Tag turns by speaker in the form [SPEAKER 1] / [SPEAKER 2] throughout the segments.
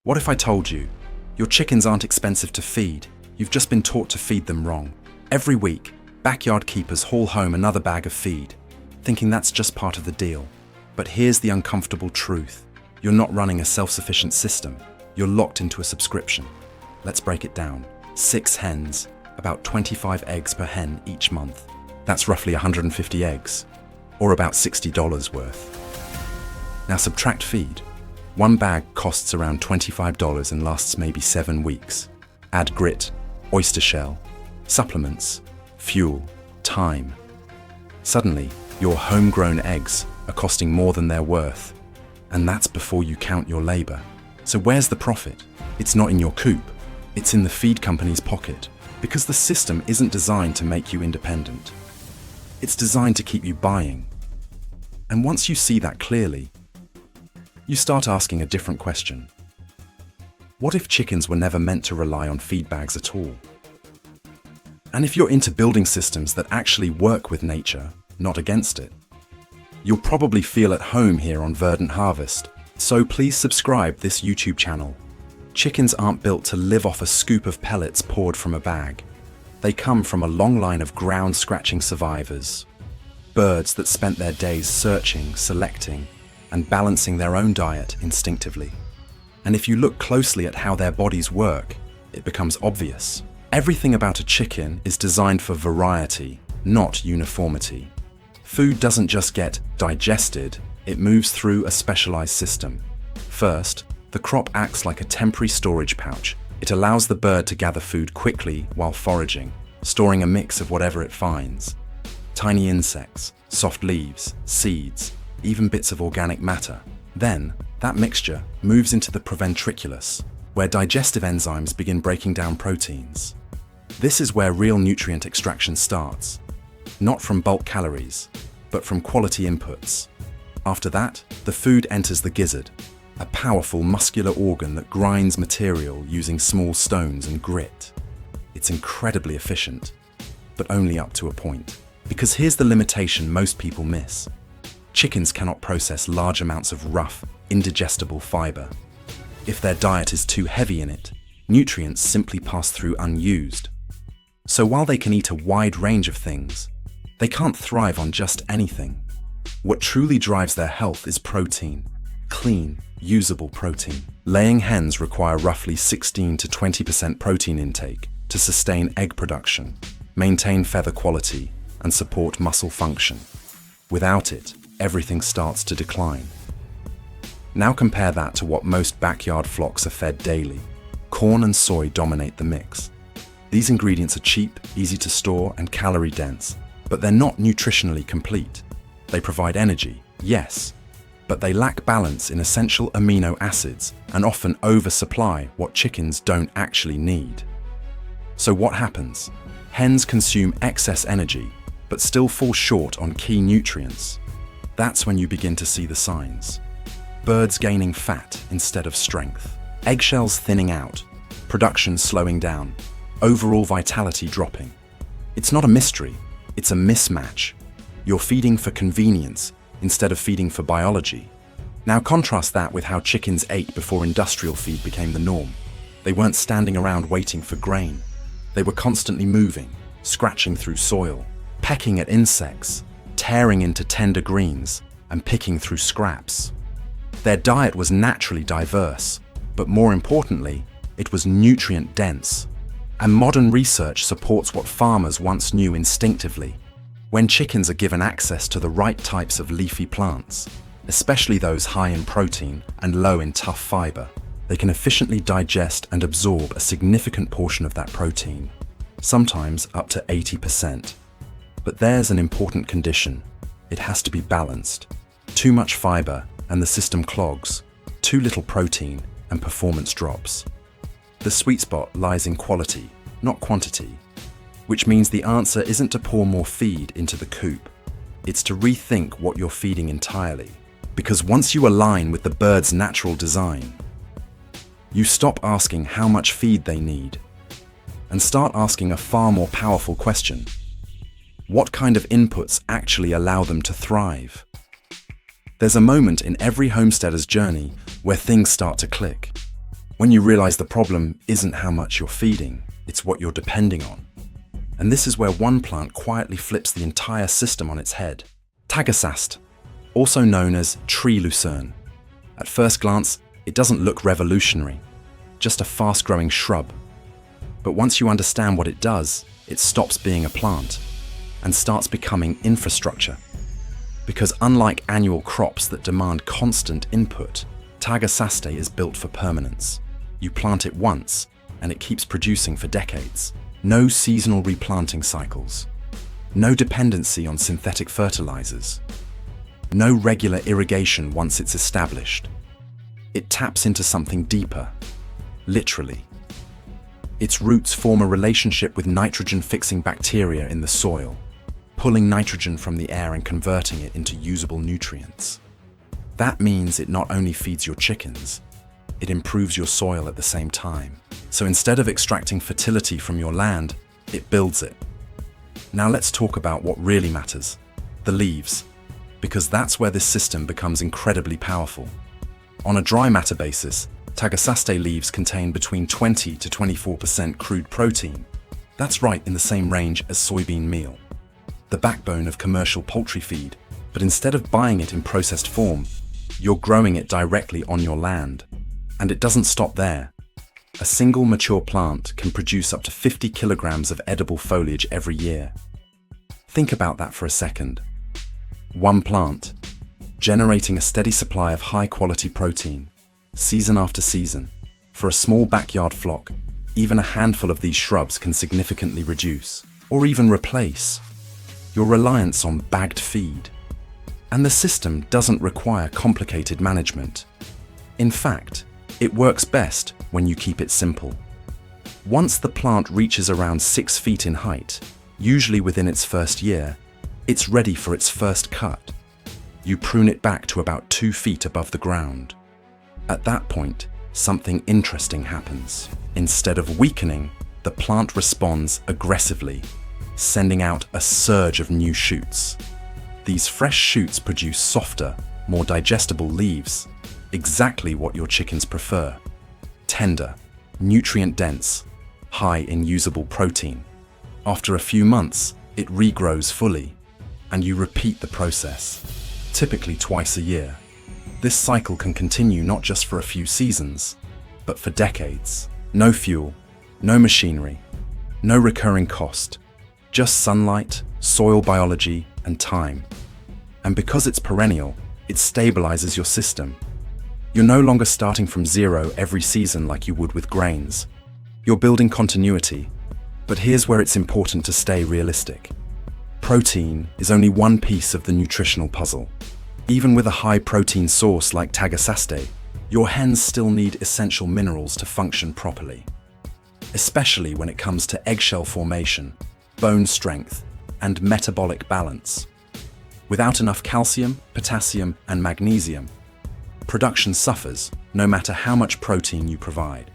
[SPEAKER 1] What if I told you, your chickens aren't expensive to feed, you've just been taught to feed them wrong? Every week, backyard keepers haul home another bag of feed, thinking that's just part of the deal. But here's the uncomfortable truth. You're not running a self-sufficient system, you're locked into a subscription. Let's break it down. 6 hens, about 25 eggs per hen each month. That's roughly 150 eggs, or about $60 worth. Now subtract feed. One bag costs around $25 and lasts maybe 7 weeks. Add grit, oyster shell, supplements, fuel, time. Suddenly, your homegrown eggs are costing more than they're worth. And that's before you count your labor. So where's the profit? It's not in your coop. It's in the feed company's pocket. Because the system isn't designed to make you independent. It's designed to keep you buying. And once you see that clearly, you start asking a different question. What if chickens were never meant to rely on feed bags at all? And if you're into building systems that actually work with nature, not against it? You'll probably feel at home here on Verdant Harvest, so please subscribe this YouTube channel. Chickens aren't built to live off a scoop of pellets poured from a bag. They come from a long line of ground-scratching survivors. Birds that spent their days searching, selecting, and balancing their own diet instinctively. And if you look closely at how their bodies work, it becomes obvious. Everything about a chicken is designed for variety, not uniformity. Food doesn't just get digested, it moves through a specialized system. First, the crop acts like a temporary storage pouch. It allows the bird to gather food quickly while foraging, storing a mix of whatever it finds. Tiny insects, soft leaves, seeds, even bits of organic matter. Then, that mixture moves into the proventriculus, where digestive enzymes begin breaking down proteins. This is where real nutrient extraction starts. Not from bulk calories, but from quality inputs. After that, the food enters the gizzard, a powerful muscular organ that grinds material using small stones and grit. It's incredibly efficient, but only up to a point. Because here's the limitation most people miss. Chickens cannot process large amounts of rough, indigestible fiber. If their diet is too heavy in it, nutrients simply pass through unused. So while they can eat a wide range of things, they can't thrive on just anything. What truly drives their health is protein, clean, usable protein. Laying hens require roughly 16 to 20% protein intake to sustain egg production, maintain feather quality, and support muscle function. Without it, everything starts to decline. Now compare that to what most backyard flocks are fed daily. Corn and soy dominate the mix. These ingredients are cheap, easy to store, and calorie-dense, but they're not nutritionally complete. They provide energy, yes, but they lack balance in essential amino acids and often oversupply what chickens don't actually need. So what happens? Hens consume excess energy, but still fall short on key nutrients. That's when you begin to see the signs. Birds gaining fat instead of strength, eggshells thinning out, production slowing down, overall vitality dropping. It's not a mystery, it's a mismatch. You're feeding for convenience instead of feeding for biology. Now contrast that with how chickens ate before industrial feed became the norm. They weren't standing around waiting for grain. They were constantly moving, scratching through soil, pecking at insects, tearing into tender greens, and picking through scraps. Their diet was naturally diverse, but more importantly, it was nutrient-dense. And modern research supports what farmers once knew instinctively. When chickens are given access to the right types of leafy plants, especially those high in protein and low in tough fiber, they can efficiently digest and absorb a significant portion of that protein, sometimes up to 80%. But there's an important condition. It has to be balanced. Too much fiber and the system clogs. Too little protein and performance drops. The sweet spot lies in quality, not quantity, which means the answer isn't to pour more feed into the coop. It's to rethink what you're feeding entirely. Because once you align with the bird's natural design, you stop asking how much feed they need and start asking a far more powerful question. What kind of inputs actually allow them to thrive? There's a moment in every homesteader's journey where things start to click. When you realize the problem isn't how much you're feeding, it's what you're depending on. And this is where one plant quietly flips the entire system on its head. Tagasaste, also known as tree lucerne. At first glance, it doesn't look revolutionary, just a fast-growing shrub. But once you understand what it does, it stops being a plant and starts becoming infrastructure. Because unlike annual crops that demand constant input, Tagasaste is built for permanence. You plant it once, and it keeps producing for decades. No seasonal replanting cycles. No dependency on synthetic fertilizers. No regular irrigation once it's established. It taps into something deeper, literally. Its roots form a relationship with nitrogen-fixing bacteria in the soil, pulling nitrogen from the air and converting it into usable nutrients. That means it not only feeds your chickens, it improves your soil at the same time. So instead of extracting fertility from your land, it builds it. Now let's talk about what really matters, the leaves, because that's where this system becomes incredibly powerful. On a dry matter basis, Tagasaste leaves contain between 20 to 24% crude protein. That's right in the same range as soybean meal, the backbone of commercial poultry feed. But instead of buying it in processed form, you're growing it directly on your land. And it doesn't stop there. A single mature plant can produce up to 50 kilograms of edible foliage every year. Think about that for a second. One plant, generating a steady supply of high-quality protein, season after season. For a small backyard flock, even a handful of these shrubs can significantly reduce, or even replace, your reliance on bagged feed. And the system doesn't require complicated management. In fact, it works best when you keep it simple. Once the plant reaches around 6 feet in height, usually within its first year, it's ready for its first cut. You prune it back to about 2 feet above the ground. At that point, something interesting happens. Instead of weakening, the plant responds aggressively, sending out a surge of new shoots. These fresh shoots produce softer, more digestible leaves, exactly what your chickens prefer. Tender, nutrient-dense, high in usable protein. After a few months, it regrows fully, and you repeat the process, typically twice a year. This cycle can continue not just for a few seasons, but for decades. No fuel, no machinery, no recurring cost, just sunlight, soil biology, and time. And because it's perennial, it stabilizes your system. You're no longer starting from zero every season like you would with grains. You're building continuity, but here's where it's important to stay realistic. Protein is only one piece of the nutritional puzzle. Even with a high-protein source like Tagasaste, your hens still need essential minerals to function properly, especially when it comes to eggshell formation, bone strength, and metabolic balance. Without enough calcium, potassium, and magnesium, production suffers no matter how much protein you provide.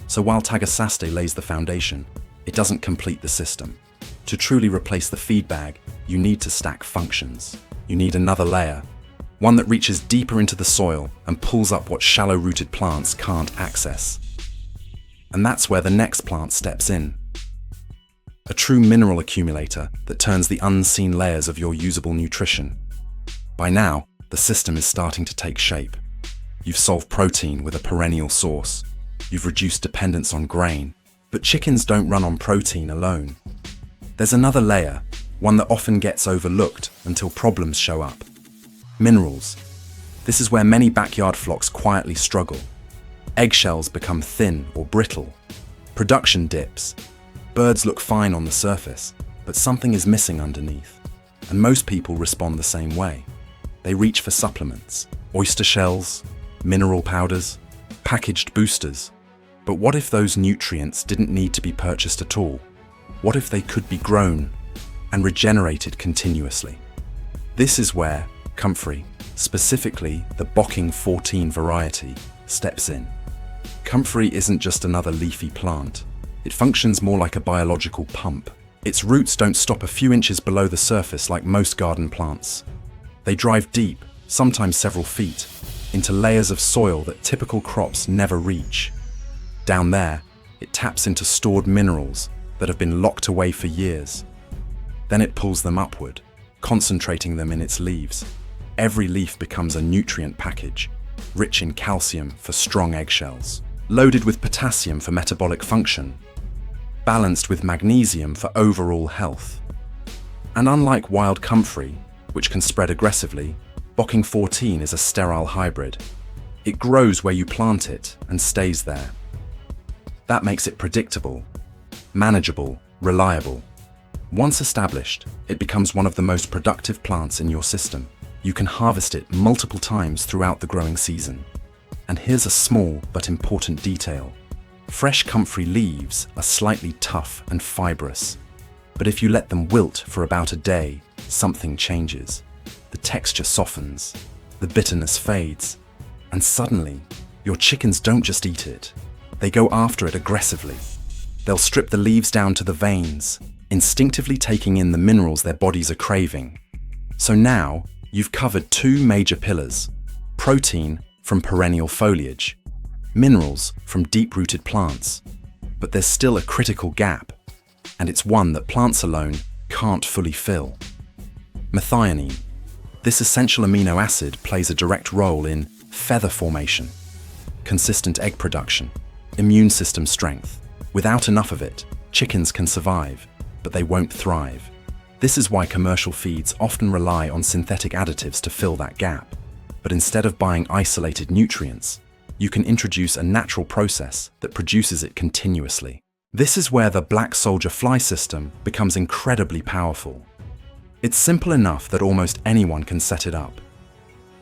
[SPEAKER 1] So while Tagasaste lays the foundation, it doesn't complete the system. To truly replace the feed bag, you need to stack functions. You need another layer, one that reaches deeper into the soil and pulls up what shallow-rooted plants can't access. And that's where the next plant steps in. A true mineral accumulator that turns the unseen layers of your usable nutrition. By now, the system is starting to take shape. You've solved protein with a perennial source. You've reduced dependence on grain. But chickens don't run on protein alone. There's another layer, one that often gets overlooked until problems show up. Minerals. This is where many backyard flocks quietly struggle. Eggshells become thin or brittle. Production dips. Birds look fine on the surface, but something is missing underneath. And most people respond the same way. They reach for supplements, oyster shells, mineral powders, packaged boosters. But what if those nutrients didn't need to be purchased at all? What if they could be grown and regenerated continuously? This is where comfrey, specifically the Bocking 14 variety, steps in. Comfrey isn't just another leafy plant. It functions more like a biological pump. Its roots don't stop a few inches below the surface like most garden plants. They drive deep, sometimes several feet, into layers of soil that typical crops never reach. Down there, it taps into stored minerals that have been locked away for years. Then it pulls them upward, concentrating them in its leaves. Every leaf becomes a nutrient package, rich in calcium for strong eggshells, loaded with potassium for metabolic function, balanced with magnesium for overall health. And unlike wild comfrey, which can spread aggressively, Bocking 14 is a sterile hybrid. It grows where you plant it and stays there. That makes it predictable, manageable, reliable. Once established, it becomes one of the most productive plants in your system. You can harvest it multiple times throughout the growing season. And here's a small but important detail. Fresh comfrey leaves are slightly tough and fibrous, but if you let them wilt for about a day, something changes. The texture softens, the bitterness fades, and suddenly, your chickens don't just eat it, they go after it aggressively. They'll strip the leaves down to the veins, instinctively taking in the minerals their bodies are craving. So now, you've covered two major pillars: protein from perennial foliage, minerals from deep-rooted plants. But there's still a critical gap, and it's one that plants alone can't fully fill. Methionine. This essential amino acid plays a direct role in feather formation, consistent egg production, immune system strength. Without enough of it, chickens can survive, but they won't thrive. This is why commercial feeds often rely on synthetic additives to fill that gap. But instead of buying isolated nutrients, you can introduce a natural process that produces it continuously. This is where the black soldier fly system becomes incredibly powerful. It's simple enough that almost anyone can set it up.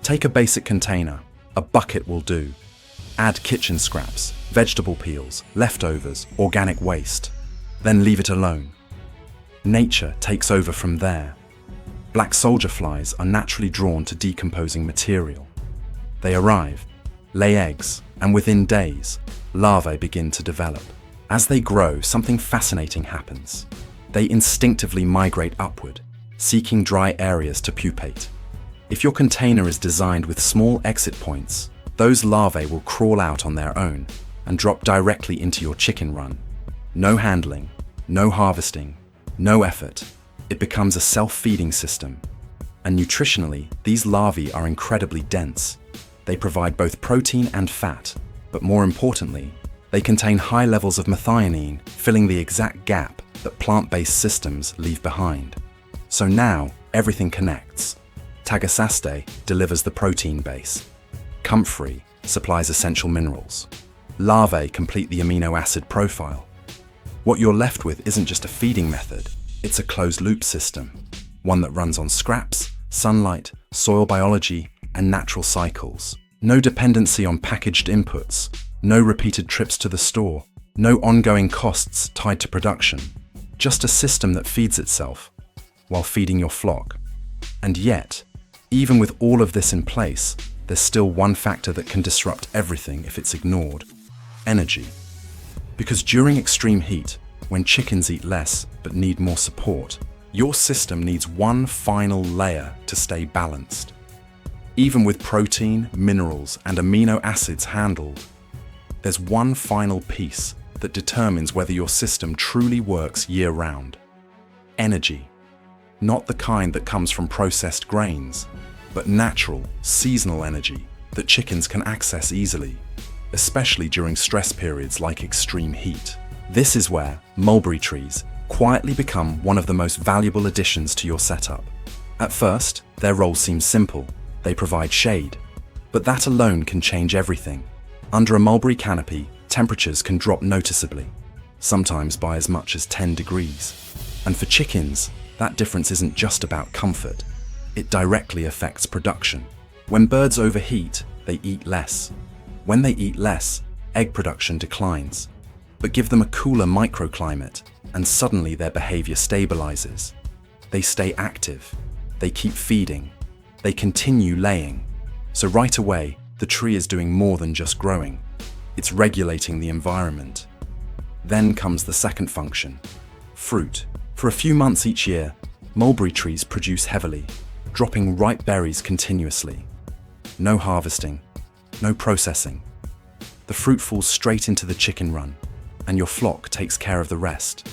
[SPEAKER 1] Take a basic container, a bucket will do. Add kitchen scraps, vegetable peels, leftovers, organic waste. Then leave it alone. Nature takes over from there. Black soldier flies are naturally drawn to decomposing material. They arrive, lay eggs, and within days, larvae begin to develop. As they grow, something fascinating happens. They instinctively migrate upward, seeking dry areas to pupate. If your container is designed with small exit points, those larvae will crawl out on their own and drop directly into your chicken run. No handling, no harvesting, no effort. It becomes a self-feeding system. And nutritionally, these larvae are incredibly dense. They provide both protein and fat, but more importantly, they contain high levels of methionine, filling the exact gap that plant-based systems leave behind. So now, everything connects. Tagasaste delivers the protein base. Comfrey supplies essential minerals. Larvae complete the amino acid profile. What you're left with isn't just a feeding method, it's a closed-loop system, one that runs on scraps, sunlight, soil biology, and natural cycles. No dependency on packaged inputs, no repeated trips to the store, no ongoing costs tied to production. Just a system that feeds itself while feeding your flock. And yet, even with all of this in place, there's still one factor that can disrupt everything if it's ignored: energy. Because during extreme heat, when chickens eat less but need more support, your system needs one final layer to stay balanced. Even with protein, minerals, and amino acids handled, there's one final piece that determines whether your system truly works year-round: energy. Not the kind that comes from processed grains, but natural, seasonal energy that chickens can access easily, especially during stress periods like extreme heat. This is where mulberry trees quietly become one of the most valuable additions to your setup. At first, their role seems simple. They provide shade, but that alone can change everything. Under a mulberry canopy, temperatures can drop noticeably, sometimes by as much as 10 degrees. And for chickens, that difference isn't just about comfort. It directly affects production. When birds overheat, they eat less. When they eat less, egg production declines. But give them a cooler microclimate, and suddenly their behavior stabilizes. They stay active. They keep feeding. They continue laying. So right away, the tree is doing more than just growing. It's regulating the environment. Then comes the second function: fruit. For a few months each year, mulberry trees produce heavily, dropping ripe berries continuously. No harvesting, no processing. the fruit falls straight into the chicken run, and your flock takes care of the rest.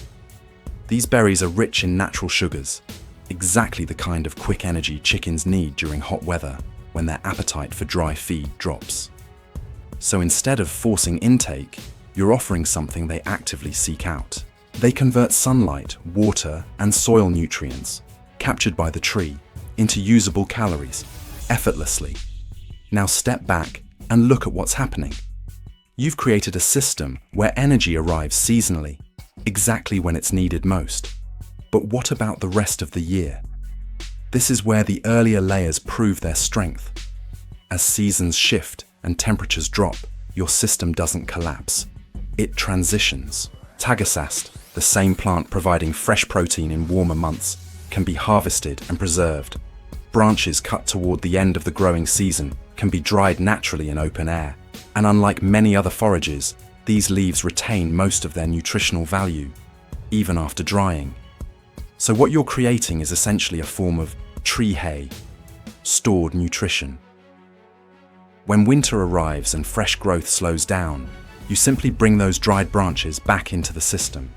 [SPEAKER 1] These berries are rich in natural sugars, exactly the kind of quick energy chickens need during hot weather when their appetite for dry feed drops. So instead of forcing intake, you're offering something they actively seek out. They convert sunlight, water, and soil nutrients, captured by the tree, into usable calories, effortlessly. Now step back and look at what's happening. You've created a system where energy arrives seasonally, exactly when it's needed most. But what about the rest of the year? This is where the earlier layers prove their strength. As seasons shift and temperatures drop, your system doesn't collapse. It transitions. Tagasaste, the same plant providing fresh protein in warmer months, can be harvested and preserved. Branches cut toward the end of the growing season can be dried naturally in open air. And unlike many other forages, these leaves retain most of their nutritional value, even after drying. So what you're creating is essentially a form of tree hay, stored nutrition. When winter arrives and fresh growth slows down, you simply bring those dried branches back into the system.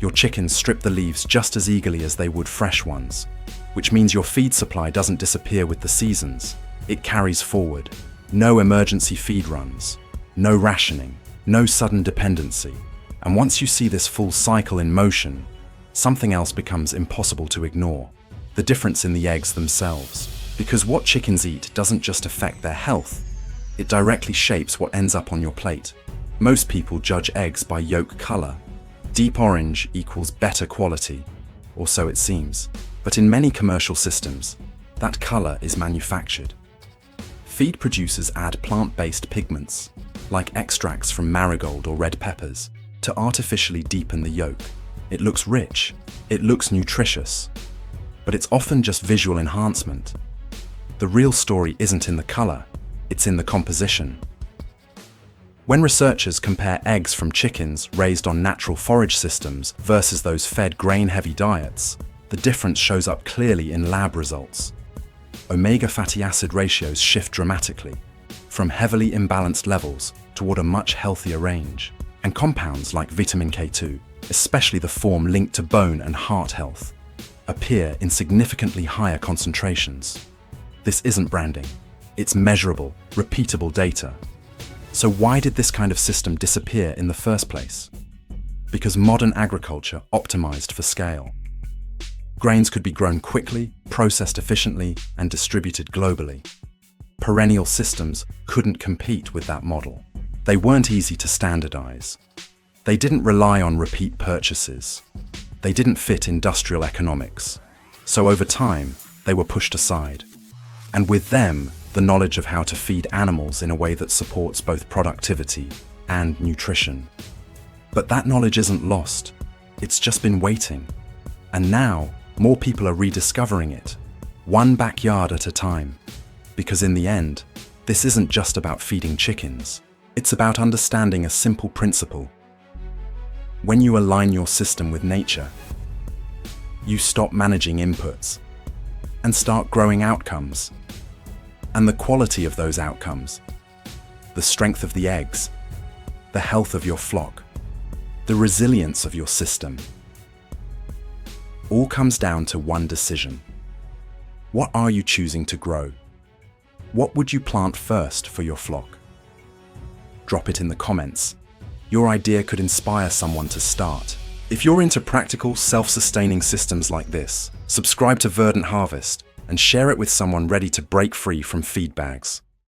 [SPEAKER 1] Your chickens strip the leaves just as eagerly as they would fresh ones, which means your feed supply doesn't disappear with the seasons. It carries forward. No emergency feed runs, no rationing, no sudden dependency. And once you see this full cycle in motion, something else becomes impossible to ignore: the difference in the eggs themselves. Because what chickens eat doesn't just affect their health, it directly shapes what ends up on your plate. Most people judge eggs by yolk color. Deep orange equals better quality, or so it seems. But in many commercial systems, that color is manufactured. Feed producers add plant-based pigments, like extracts from marigold or red peppers, to artificially deepen the yolk. It looks rich, it looks nutritious, but it's often just visual enhancement. The real story isn't in the color, it's in the composition. When researchers compare eggs from chickens raised on natural forage systems versus those fed grain-heavy diets, the difference shows up clearly in lab results. Omega fatty acid ratios shift dramatically, from heavily imbalanced levels toward a much healthier range. And compounds like vitamin K2, especially the form linked to bone and heart health, appear in significantly higher concentrations. This isn't branding, it's measurable, repeatable data. So why did this kind of system disappear in the first place? Because modern agriculture optimized for scale. Grains could be grown quickly, processed efficiently, and distributed globally. Perennial systems couldn't compete with that model. They weren't easy to standardize. They didn't rely on repeat purchases. They didn't fit industrial economics. So over time, they were pushed aside. And with them, the knowledge of how to feed animals in a way that supports both productivity and nutrition. But that knowledge isn't lost. It's just been waiting. And now, more people are rediscovering it, one backyard at a time. Because in the end, this isn't just about feeding chickens. It's about understanding a simple principle. When you align your system with nature, you stop managing inputs and start growing outcomes. And the quality of those outcomes, the strength of the eggs, the health of your flock, the resilience of your system, all comes down to one decision. What are you choosing to grow? What would you plant first for your flock? Drop it in the comments. Your idea could inspire someone to start. If you're into practical, self-sustaining systems like this, subscribe to Verdant Harvest and share it with someone ready to break free from feed bags.